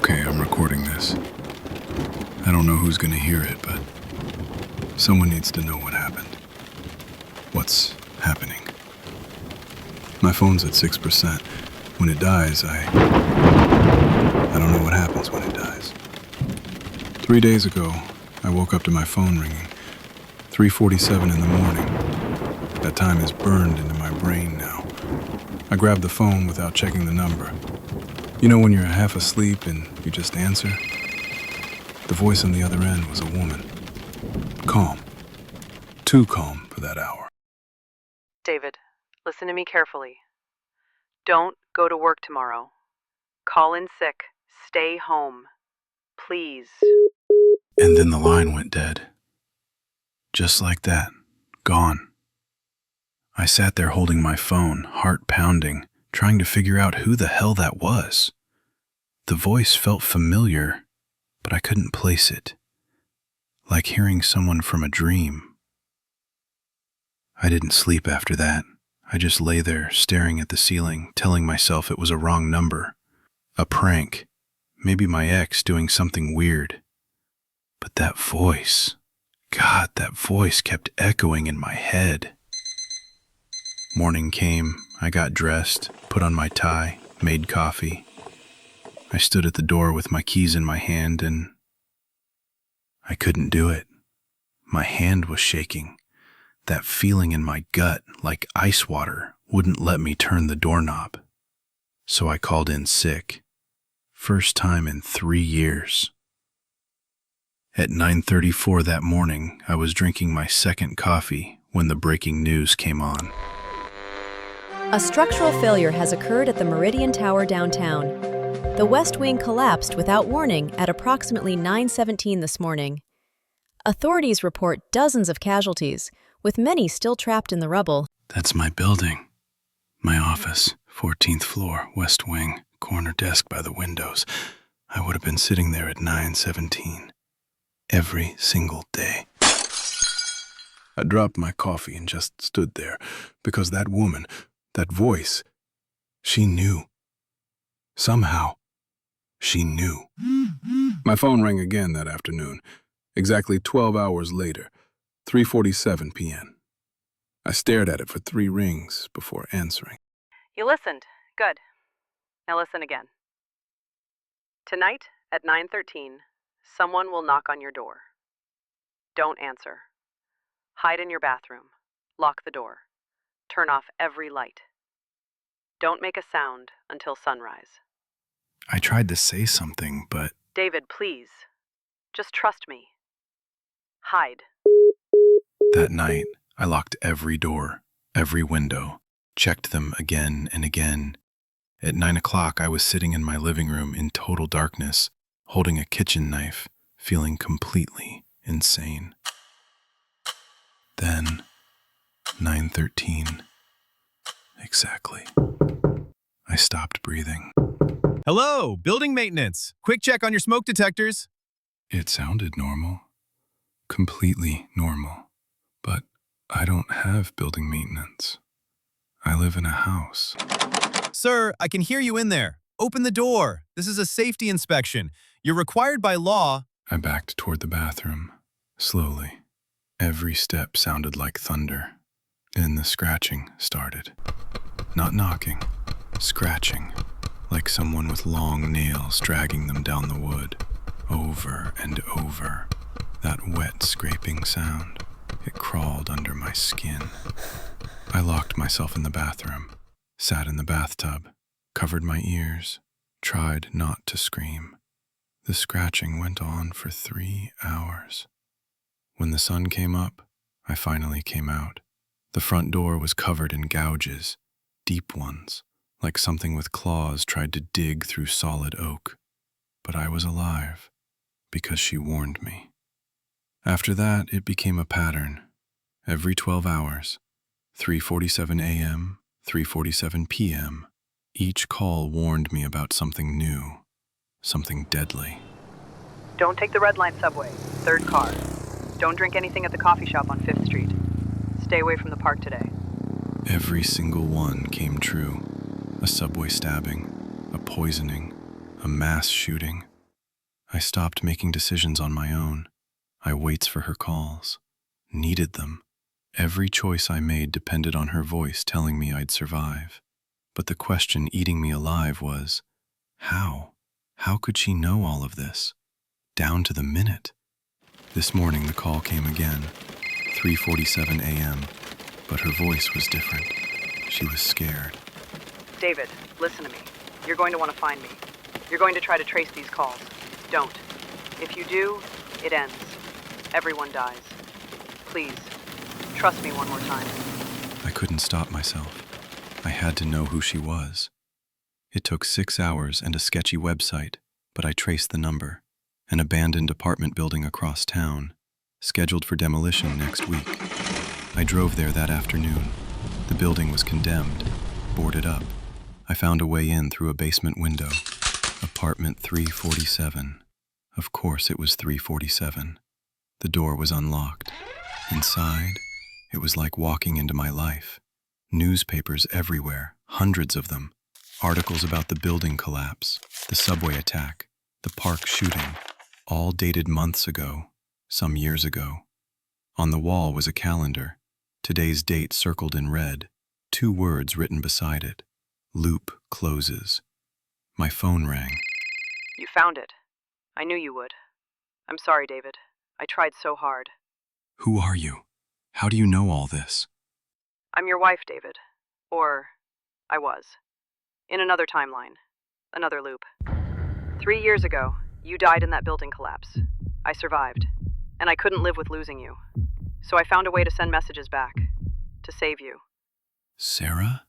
Okay, I'm recording this. I don't know who's gonna hear it, but someone needs to know what happened. What's happening? My phone's at 6%. When it dies, I don't know what happens when it dies. 3 days ago, I woke up to my phone ringing. 3:47 in the morning. That time is burned into my brain now. I grabbed the phone without checking the number. You know when you're half asleep and you just answer? The voice on the other end was a woman. Calm. Too calm for that hour. David, listen to me carefully. Don't go to work tomorrow. Call in sick. Stay home. Please. And then the line went dead. Just like that. Gone. I sat there holding my phone, heart pounding, trying to figure out who the hell that was. The voice felt familiar, but I couldn't place it. Like hearing someone from a dream. I didn't sleep after that. I just lay there, staring at the ceiling, telling myself it was a wrong number. A prank. Maybe my ex doing something weird. But that voice... God, that voice kept echoing in my head. Morning came, I got dressed, put on my tie, made coffee. I stood at the door with my keys in my hand and I couldn't do it. My hand was shaking. That feeling in my gut, like ice water, wouldn't let me turn the doorknob. So I called in sick. First time in 3 years. At 9:34 that morning, I was drinking my second coffee when the breaking news came on. A structural failure has occurred at the Meridian Tower downtown. The West Wing collapsed without warning at approximately 9:17 this morning. Authorities report dozens of casualties, with many still trapped in the rubble. That's my building. My office, 14th floor, West Wing, corner desk by the windows. I would have been sitting there at 9:17. Every single day. I dropped my coffee and just stood there because that woman, that voice, she knew. Somehow, she knew. My phone rang again that afternoon, exactly 12 hours later, 3:47 p.m. I stared at it for 3 rings before answering. You listened. Good. Now listen again. Tonight at 9:13, someone will knock on your door. Don't answer. Hide in your bathroom. Lock the door. Turn off every light. Don't make a sound until sunrise. I tried to say something, but David, please. Just trust me. Hide. that night I locked every door, every window, checked them again and again. At 9 o'clock, I was sitting in my living room in total darkness, holding a kitchen knife, feeling completely insane. Then, 9:13, exactly. I stopped breathing. Hello, building maintenance. Quick check on your smoke detectors. It sounded normal, completely normal, but I don't have building maintenance. I live in a house. Sir, I can hear you in there. Open the door. This is a safety inspection. You're required by law. I backed toward the bathroom, slowly. Every step sounded like thunder. Then the scratching started. Not knocking, scratching, like someone with long nails dragging them down the wood. Over and over. That wet scraping sound. It crawled under my skin. I locked myself in the bathroom, sat in the bathtub, covered my ears, tried not to scream. The scratching went on for 3 hours. When the sun came up, I finally came out. The front door was covered in gouges, deep ones, like something with claws tried to dig through solid oak. But I was alive, because she warned me. After that, it became a pattern. Every 12 hours, 3:47 a.m., 3:47 p.m., each call warned me about something new, something deadly. Don't take the red line subway. 3rd car. Don't drink anything at the coffee shop on 5th Street. Stay away from the park today. Every single one came true. A subway stabbing, a poisoning, a mass shooting, I stopped making decisions on my own. I waits for her calls. Needed them. Every choice I made depended on her voice telling me I'd survive. But the question eating me alive was, how? How could she know all of this? Down to the minute. This morning the call came again, 3:47 a.m., but her voice was different. She was scared. David, listen to me. You're going to want to find me. You're going to try to trace these calls. Don't. If you do, it ends. Everyone dies. Please, trust me one more time. I couldn't stop myself. I had to know who she was. It took 6 hours and a sketchy website, but I traced the number. An abandoned apartment building across town, scheduled for demolition next week. I drove there that afternoon. The building was condemned, boarded up. I found a way in through a basement window. Apartment 347. Of course it was 347. The door was unlocked. Inside, it was like walking into my life. Newspapers everywhere, hundreds of them. Articles about the building collapse, the subway attack, the park shooting, all dated months ago, some years ago. On the wall was a calendar, today's date circled in red, 2 words written beside it. Loop closes. My phone rang. You found it. I knew you would. I'm sorry, David. I tried so hard. Who are you? How do you know all this? I'm your wife, David. Or, I was. In another timeline. Another loop. 3 years ago, you died in that building collapse. I survived. And I couldn't live with losing you. So I found a way to send messages back. To save you. Sarah?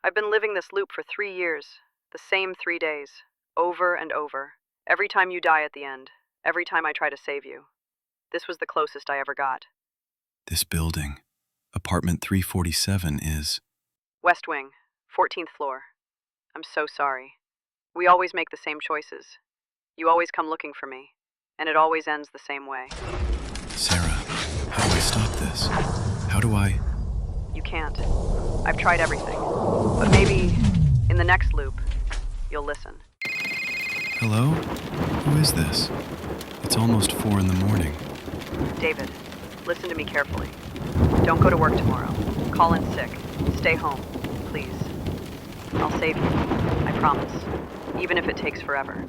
I've been living this loop for 3 years. The same 3 days. Over and over. Every time you die at the end. Every time I try to save you. This was the closest I ever got. This building, apartment 347, is... West Wing, 14th floor. I'm so sorry. We always make the same choices. You always come looking for me, and it always ends the same way. Sarah, how do I stop this? How do I... You can't. I've tried everything. But maybe, in the next loop, you'll listen. Hello? Who is this? It's almost 4 in the morning. David, listen to me carefully. Don't go to work tomorrow. Call in sick. Stay home, please. I'll save you. I promise. Even if it takes forever.